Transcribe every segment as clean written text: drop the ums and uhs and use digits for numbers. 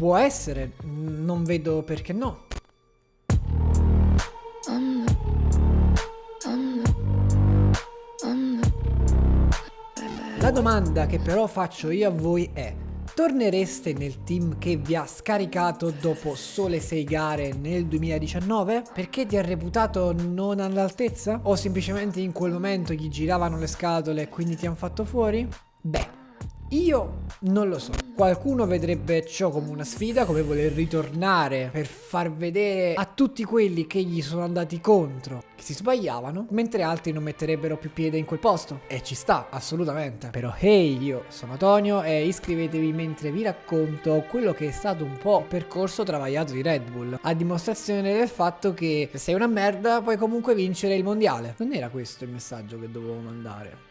può essere, non vedo perché no. La domanda che però faccio io a voi è: tornereste nel team che vi ha scaricato dopo sole 6 gare nel 2019? Perché ti ha reputato non all'altezza? O semplicemente in quel momento gli giravano le scatole e quindi ti hanno fatto fuori? Beh, io non lo so. Qualcuno vedrebbe ciò come una sfida, come voler ritornare per far vedere a tutti quelli che gli sono andati contro che si sbagliavano, mentre altri non metterebbero più piede in quel posto. E ci sta, assolutamente. Però hey, io sono Tonio e iscrivetevi mentre vi racconto quello che è stato un po' il percorso travagliato di Red Bull, a dimostrazione del fatto che se sei una merda puoi comunque vincere il mondiale. Non era questo il messaggio che dovevo mandare?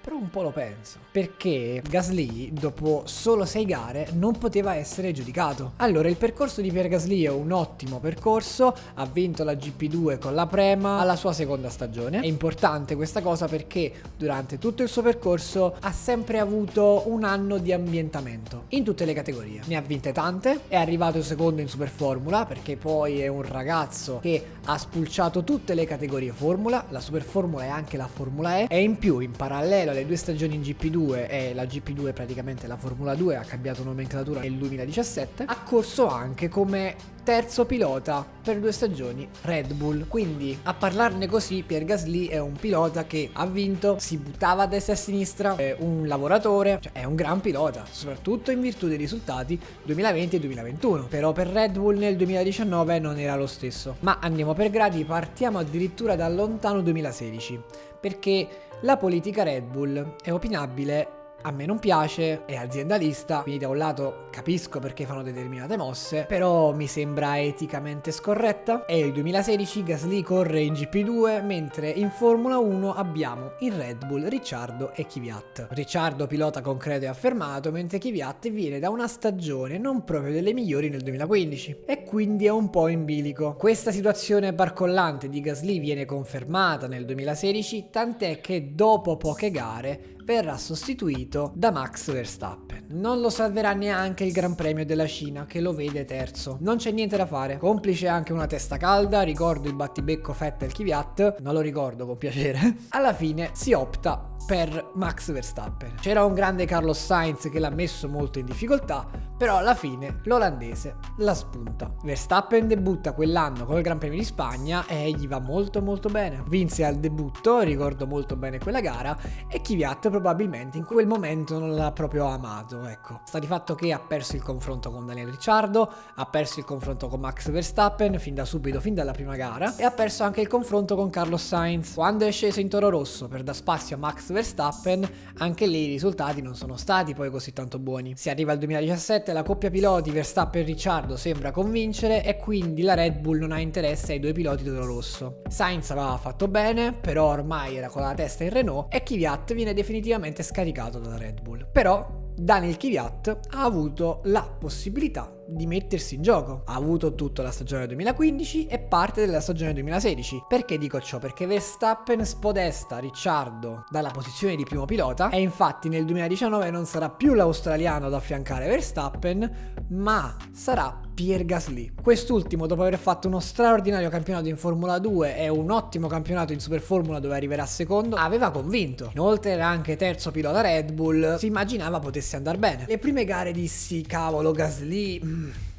Però un po' lo penso, perché Gasly dopo solo 6 gare non poteva essere giudicato. Allora, il percorso di Pierre Gasly è un ottimo percorso, ha vinto la GP2 con la Prema alla sua seconda stagione. È importante questa cosa perché durante tutto il suo percorso ha sempre avuto un anno di ambientamento in tutte le categorie. Ne ha vinte tante, è arrivato secondo in Super Formula perché poi è un ragazzo che ha spulciato tutte le categorie Formula, la Super Formula e anche la Formula E, e in più in parallelo alle 2 stagioni in GP2 e la GP2 praticamente la Formula 2 ha cambiato nomenclatura nel 2017, ha corso anche come terzo pilota per 2 stagioni Red Bull. Quindi a parlarne così, Pierre Gasly è un pilota che ha vinto, si buttava a destra e a sinistra, è un lavoratore, cioè è un gran pilota, soprattutto in virtù dei risultati 2020 e 2021. Però per Red Bull nel 2019 non era lo stesso. Ma andiamo per gradi, partiamo addirittura dal lontano 2016, perché la politica Red Bull è opinabile, a me non piace, è aziendalista, quindi da un lato capisco perché fanno determinate mosse, però mi sembra eticamente scorretta. È il 2016, Gasly corre in GP2, mentre in Formula 1 abbiamo in Red Bull Ricciardo e Kvyat. Ricciardo pilota concreto e affermato, mentre Kvyat viene da una stagione non proprio delle migliori nel 2015 e quindi è un po' in bilico. Questa situazione barcollante di Gasly viene confermata nel 2016, tant'è che dopo poche gare verrà sostituito da Max Verstappen. Non lo salverà neanche il Gran Premio della Cina, che lo vede terzo. Non c'è niente da fare, complice anche una testa calda, ricordo il battibecco Vettel-Kvyat, non lo ricordo con piacere. Alla fine si opta per Max Verstappen. C'era un grande Carlos Sainz che l'ha messo molto in difficoltà, però alla fine l'olandese la spunta. Verstappen debutta quell'anno col Gran Premio di Spagna e gli va molto molto bene. Vinse al debutto, ricordo molto bene quella gara, e Kvyat probabilmente in quel momento non l'ha proprio amato, ecco. Sta di fatto che ha perso il confronto con Daniel Ricciardo, ha perso il confronto con Max Verstappen fin da subito, fin dalla prima gara, e ha perso anche il confronto con Carlos Sainz. Quando è sceso in Toro Rosso per dar spazio a Max Verstappen, anche lì i risultati non sono stati poi così tanto buoni. Si arriva al 2017, la coppia piloti Verstappen-Ricciardo sembra convincere e quindi la Red Bull non ha interesse ai 2 piloti Toro Rosso. Sainz aveva fatto bene, però ormai era con la testa in Renault e Kvyat viene definitivamente scaricato dalla Red Bull. Però Daniel Kvyat ha avuto la possibilità di mettersi in gioco. Ha avuto tutta la stagione 2015 e parte della stagione 2016. Perché dico ciò? Perché Verstappen spodesta Ricciardo dalla posizione di primo pilota e infatti nel 2019 non sarà più l'australiano ad affiancare Verstappen, ma sarà Pierre Gasly. Quest'ultimo, dopo aver fatto uno straordinario campionato in Formula 2 e un ottimo campionato in Super Formula dove arriverà secondo, aveva convinto. Inoltre era anche terzo pilota Red Bull, si immaginava potesse andare bene. Le prime gare dissi, cavolo, Gasly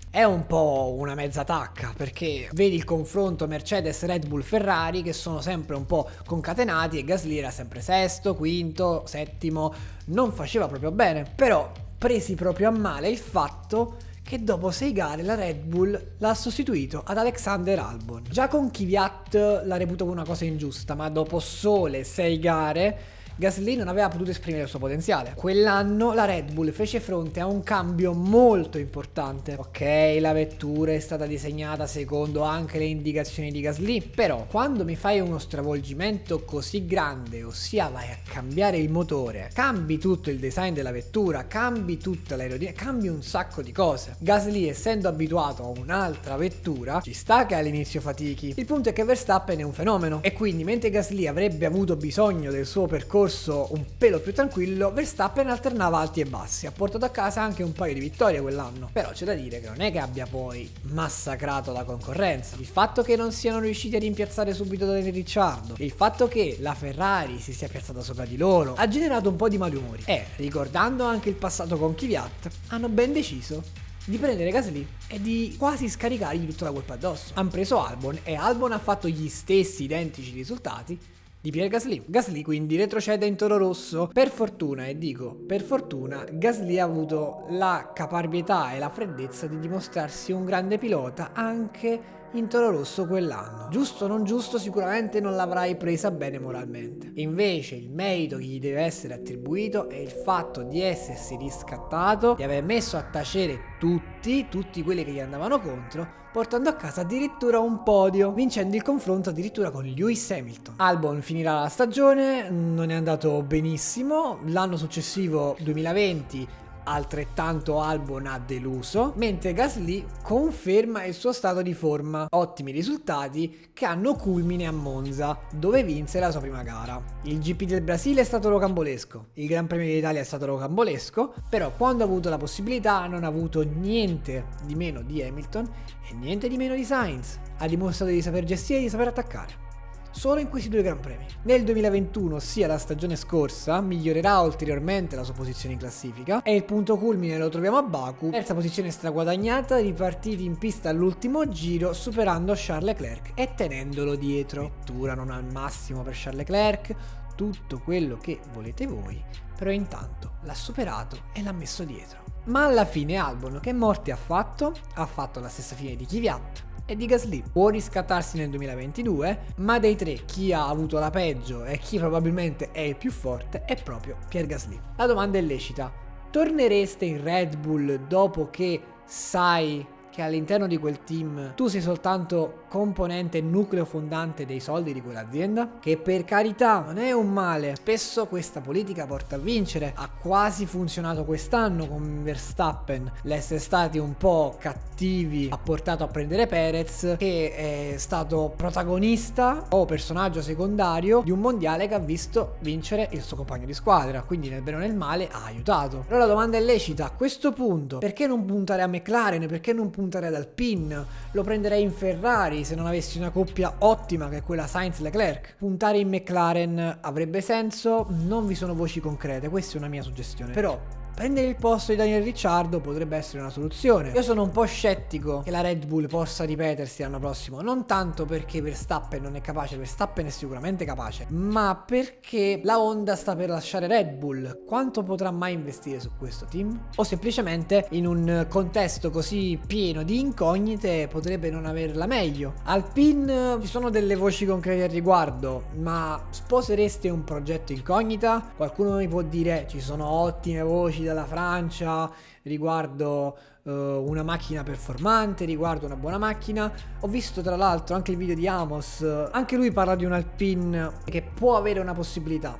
è un po' una mezza tacca, perché vedi il confronto Mercedes, Red Bull, Ferrari che sono sempre un po' concatenati e Gasly era sempre sesto, quinto, settimo, non faceva proprio bene. Però presi proprio a male il fatto che dopo 6 gare la Red Bull l'ha sostituito ad Alexander Albon. Già con Kvyat la reputo una cosa ingiusta, ma dopo sole 6 gare Gasly non aveva potuto esprimere il suo potenziale. Quell'anno la Red Bull fece fronte a un cambio molto importante. Ok, la vettura è stata disegnata secondo anche le indicazioni di Gasly, però quando mi fai uno stravolgimento così grande, ossia vai a cambiare il motore, cambi tutto il design della vettura, cambi tutta l'aerodinamica, cambi un sacco di cose. Gasly, essendo abituato a un'altra vettura, ci sta che all'inizio fatichi. Il punto è che Verstappen è un fenomeno e quindi mentre Gasly avrebbe avuto bisogno del suo percorso percorso un pelo più tranquillo, Verstappen alternava alti e bassi, ha portato a casa anche un paio di vittorie quell'anno. Però c'è da dire che non è che abbia poi massacrato la concorrenza. Il fatto che non siano riusciti a rimpiazzare subito Daniel Ricciardo, il fatto che la Ferrari si sia piazzata sopra di loro, ha generato un po' di malumori. E, ricordando anche il passato con Kvyat, hanno ben deciso di prendere Gasly e di quasi scaricargli tutta la colpa addosso. Hanno preso Albon e Albon ha fatto gli stessi identici risultati di Pierre Gasly. Gasly quindi retrocede in Toro Rosso. Per fortuna, e dico per fortuna, Gasly ha avuto la caparbietà e la freddezza di dimostrarsi un grande pilota anche in Toro Rosso quell'anno. Giusto o non giusto, sicuramente non l'avrai presa bene moralmente. Invece il merito che gli deve essere attribuito è il fatto di essersi riscattato, di aver messo a tacere tutti quelli che gli andavano contro, portando a casa addirittura un podio, vincendo il confronto addirittura con Lewis Hamilton. Albon finirà la stagione, non è andato benissimo, l'anno successivo 2020 altrettanto Albon ha deluso, mentre Gasly conferma il suo stato di forma, ottimi risultati che hanno culmine a Monza, dove vinse la sua prima gara. Il GP del Brasile è stato rocambolesco, il Gran Premio d'Italia è stato rocambolesco, però quando ha avuto la possibilità non ha avuto niente di meno di Hamilton e niente di meno di Sainz, ha dimostrato di saper gestire e di saper attaccare. Solo in questi due Gran Premi. Nel 2021, ossia la stagione scorsa, migliorerà ulteriormente la sua posizione in classifica e il punto culmine lo troviamo a Baku, terza posizione straguadagnata, ripartiti in pista all'ultimo giro superando Charles Leclerc e tenendolo dietro. Vettura non al massimo per Charles Leclerc, tutto quello che volete voi, però intanto l'ha superato e l'ha messo dietro. Ma alla fine Albon che morte ha fatto? Ha fatto la stessa fine di Kvyat e di Gasly. Può riscattarsi nel 2022, ma dei tre chi ha avuto la peggio e chi probabilmente è il più forte è proprio Pierre Gasly. La domanda è lecita: tornereste in Red Bull dopo che sai che all'interno di quel team tu sei soltanto componente nucleo fondante dei soldi di quell'azienda? Che per carità non è un male, spesso questa politica porta a vincere, ha quasi funzionato quest'anno con Verstappen, l'essere stati un po' cattivi ha portato a prendere Perez, che è stato protagonista o personaggio secondario di un mondiale che ha visto vincere il suo compagno di squadra, quindi nel bene o nel male ha aiutato. Però la domanda è lecita: a questo punto perché non puntare a McLaren, perché non puntare ad Alpine? Lo prenderei in Ferrari se non avessi una coppia ottima che è quella Sainz-Leclerc. Puntare in McLaren avrebbe senso, non vi sono voci concrete, questa è una mia suggestione. Però prendere il posto di Daniel Ricciardo potrebbe essere una soluzione. Io sono un po' scettico che la Red Bull possa ripetersi l'anno prossimo, non tanto perché Verstappen non è capace, Verstappen è sicuramente capace, ma perché la Honda sta per lasciare Red Bull. Quanto potrà mai investire su questo team? O semplicemente in un contesto così pieno di incognite potrebbe non averla meglio. Alpine, ci sono delle voci concrete al riguardo, ma sposereste un progetto incognita? Qualcuno mi può dire ci sono ottime voci dalla Francia riguardo una macchina performante, riguardo una buona macchina. Ho visto tra l'altro anche il video di Amos, anche lui parla di un Alpine che può avere una possibilità.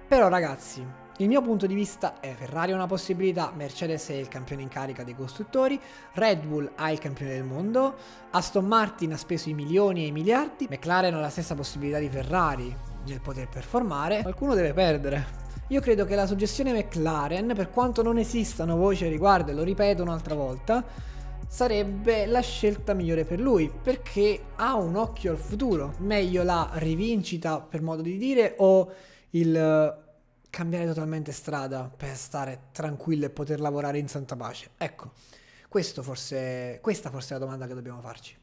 Però ragazzi, il mio punto di vista è: Ferrari ha una possibilità, Mercedes è il campione in carica dei costruttori, Red Bull ha il campione del mondo, Aston Martin ha speso i milioni e i miliardi, McLaren ha la stessa possibilità di Ferrari nel poter performare, qualcuno deve perdere. Io credo che la suggestione McLaren, per quanto non esistano voci a riguardo, e lo ripeto un'altra volta, sarebbe la scelta migliore per lui, perché ha un occhio al futuro. Meglio la rivincita, per modo di dire, o il cambiare totalmente strada per stare tranquillo e poter lavorare in santa pace? Ecco, questa forse è la domanda che dobbiamo farci.